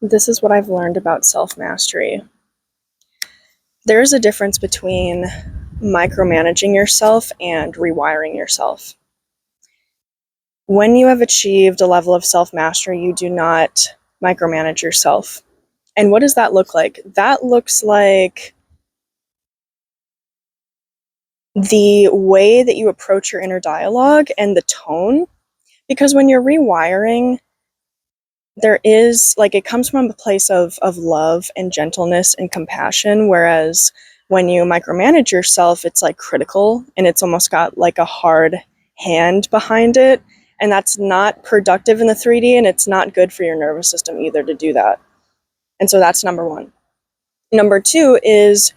This is what I've learned about self-mastery. There's a difference between micromanaging yourself and rewiring yourself. When you have achieved a level of self-mastery, you do not micromanage yourself. And what does that look like? That looks like the way that you approach your inner dialogue and the tone. Because when you're rewiring, there is, like, it comes from a place of love and gentleness and compassion, whereas when you micromanage yourself, it's like critical and it's almost got like a hard hand behind it, and that's not productive in the 3D, and it's not good for your nervous system either to do that. And so that's number one. Number two is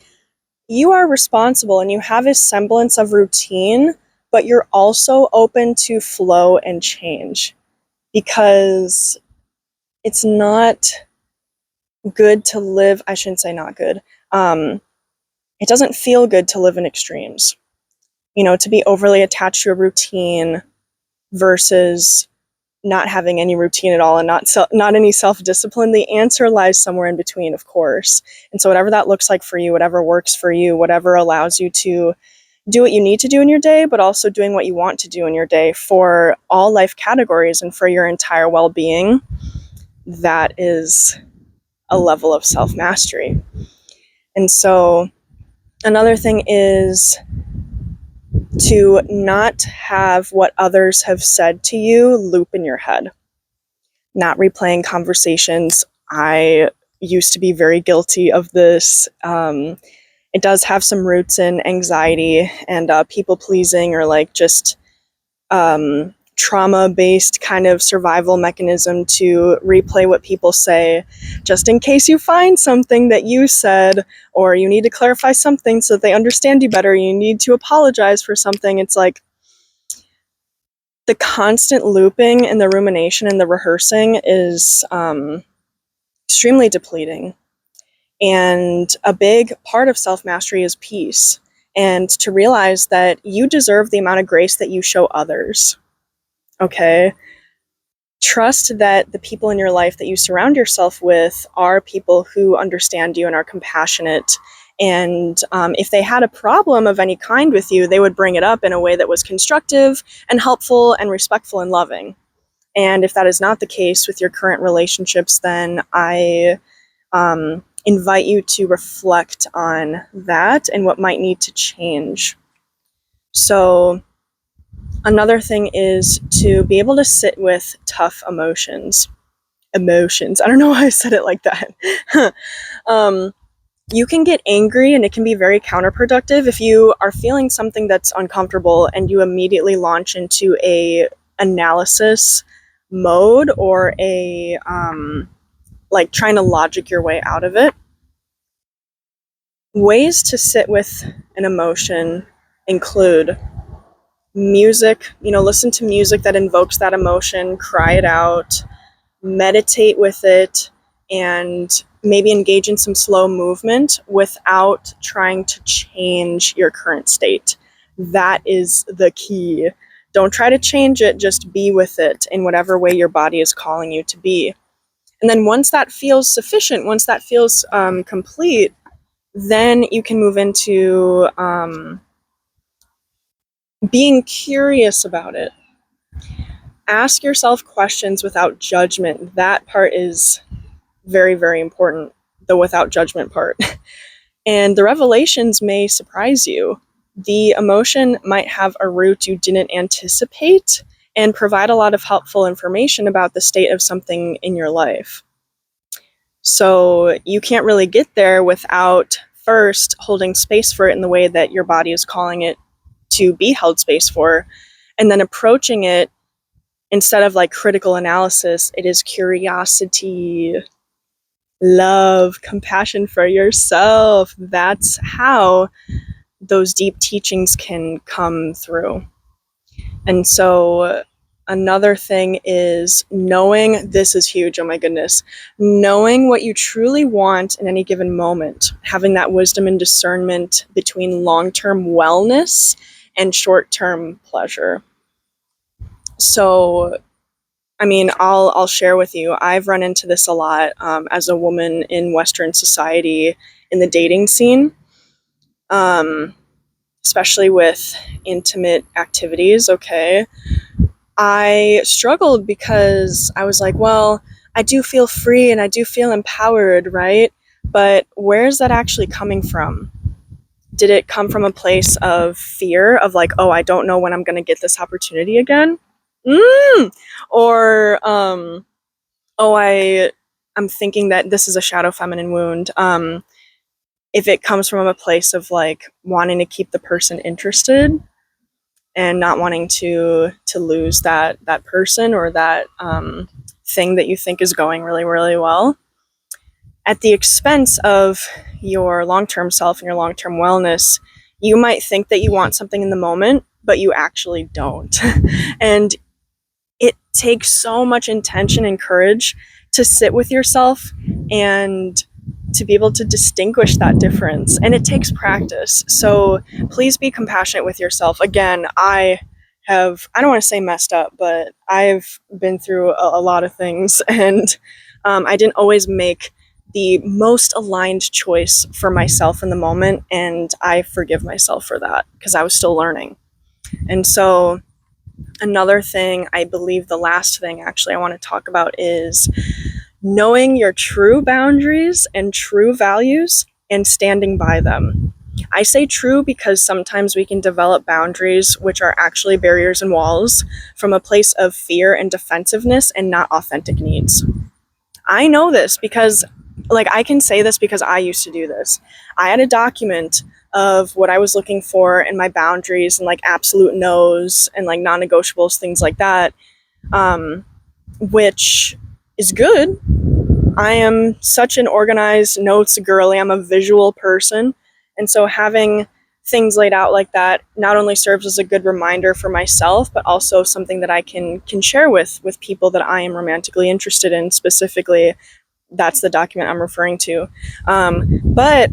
you are responsible and you have a semblance of routine, but you're also open to flow and change, because it's not good to live, I shouldn't say not good. It doesn't feel good to live in extremes. To be overly attached to a routine versus not having any routine at all and not any self-discipline. The answer lies somewhere in between, of course. And so whatever that looks like for you, whatever works for you, whatever allows you to do what you need to do in your day, but also doing what you want to do in your day for all life categories and for your entire well-being, that is a level of self-mastery. And so another thing is to not have what others have said to you loop in your head. Not replaying conversations. I used to be very guilty of this. It does have some roots in anxiety and people-pleasing, or like just trauma-based kind of survival mechanism to replay what people say, just in case you find something that you said, or you need to clarify something so that they understand you better, you need to apologize for something. It's like the constant looping and the rumination and the rehearsing is extremely depleting. And a big part of self-mastery is peace, and to realize that you deserve the amount of grace that you show others. Okay? Trust that the people in your life that you surround yourself with are people who understand you and are compassionate. And if they had a problem of any kind with you, they would bring it up in a way that was constructive and helpful and respectful and loving. And if that is not the case with your current relationships, then I invite you to reflect on that and what might need to change. So another thing is to be able to sit with tough emotions. I don't know why I said it like that. You can get angry and it can be very counterproductive if you are feeling something that's uncomfortable and you immediately launch into a analysis mode or a like trying to logic your way out of it. Ways to sit with an emotion include music, listen to music that invokes that emotion, cry it out, meditate with it, and maybe engage in some slow movement without trying to change your current state. That is the key. Don't try to change it, just be with it in whatever way your body is calling you to be. And then once that feels sufficient, once that feels complete, then you can move into being curious about it. Ask yourself questions without judgment. That part is very, very important, the without judgment part. And the revelations may surprise you. The emotion might have a root you didn't anticipate and provide a lot of helpful information about the state of something in your life. So you can't really get there without first holding space for it in the way that your body is calling it to be held space for, and then approaching it instead of like critical analysis. It is curiosity, love, compassion for yourself. That's how those deep teachings can come through. And so another thing is knowing, this is huge, oh my goodness, knowing what you truly want in any given moment, having that wisdom and discernment between long-term wellness and short-term pleasure. So I mean, I'll share with you. I've run into this a lot as a woman in Western society in the dating scene, especially with intimate activities. Okay, I struggled because I was like, well, I do feel free and I do feel empowered, right? But where's that actually coming from? Did it come from a place of fear of like, oh, I don't know when I'm going to get this opportunity again? Or, oh, I'm thinking that this is a shadow feminine wound. If it comes from a place of like wanting to keep the person interested and not wanting to lose that person or that thing that you think is going really, really well at the expense of your long-term self and your long-term wellness, you might think that you want something in the moment, but you actually don't. And it takes so much intention and courage to sit with yourself and to be able to distinguish that difference. And it takes practice. So please be compassionate with yourself. Again, I don't want to say messed up, but I've been through a lot of things, and I didn't always make the most aligned choice for myself in the moment, and I forgive myself for that because I was still learning. And so another thing, I believe the last thing actually I want to talk about is knowing your true boundaries and true values and standing by them. I say true because sometimes we can develop boundaries which are actually barriers and walls from a place of fear and defensiveness and not authentic needs. I know this because, like, I can say this because I used to do this. I had a document of what I was looking for and my boundaries and like absolute no's and like non-negotiables, things like that, which is good. I am such an organized notes girly. I'm a visual person. And so having things laid out like that not only serves as a good reminder for myself, but also something that I can share with people that I am romantically interested in. Specifically, that's the document I'm referring to. But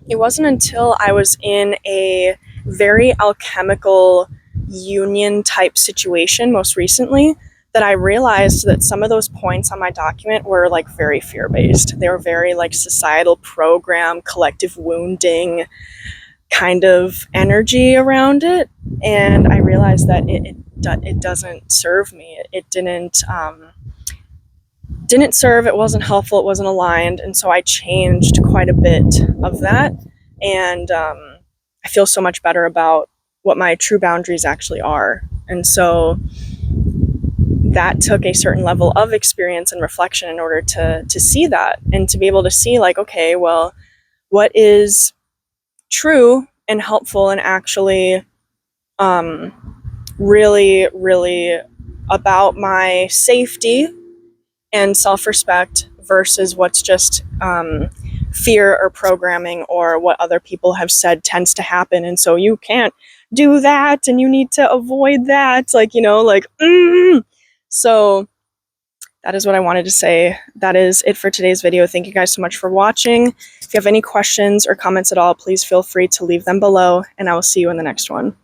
it wasn't until I was in a very alchemical union type situation most recently that I realized that some of those points on my document were like very fear-based. They were very like societal program, collective wounding kind of energy around it. And I realized that it doesn't serve me. It didn't serve, it wasn't helpful, it wasn't aligned. And so I changed quite a bit of that. And I feel so much better about what my true boundaries actually are. And so that took a certain level of experience and reflection in order to see that and to be able to see like, okay, well, what is true and helpful and actually really, really about my safety and self-respect versus what's just fear or programming or what other people have said tends to happen. And so you can't do that and you need to avoid that. Like, you know, like, So that is what I wanted to say. That is it for today's video. Thank you guys so much for watching. If you have any questions or comments at all, please feel free to leave them below, and I will see you in the next one.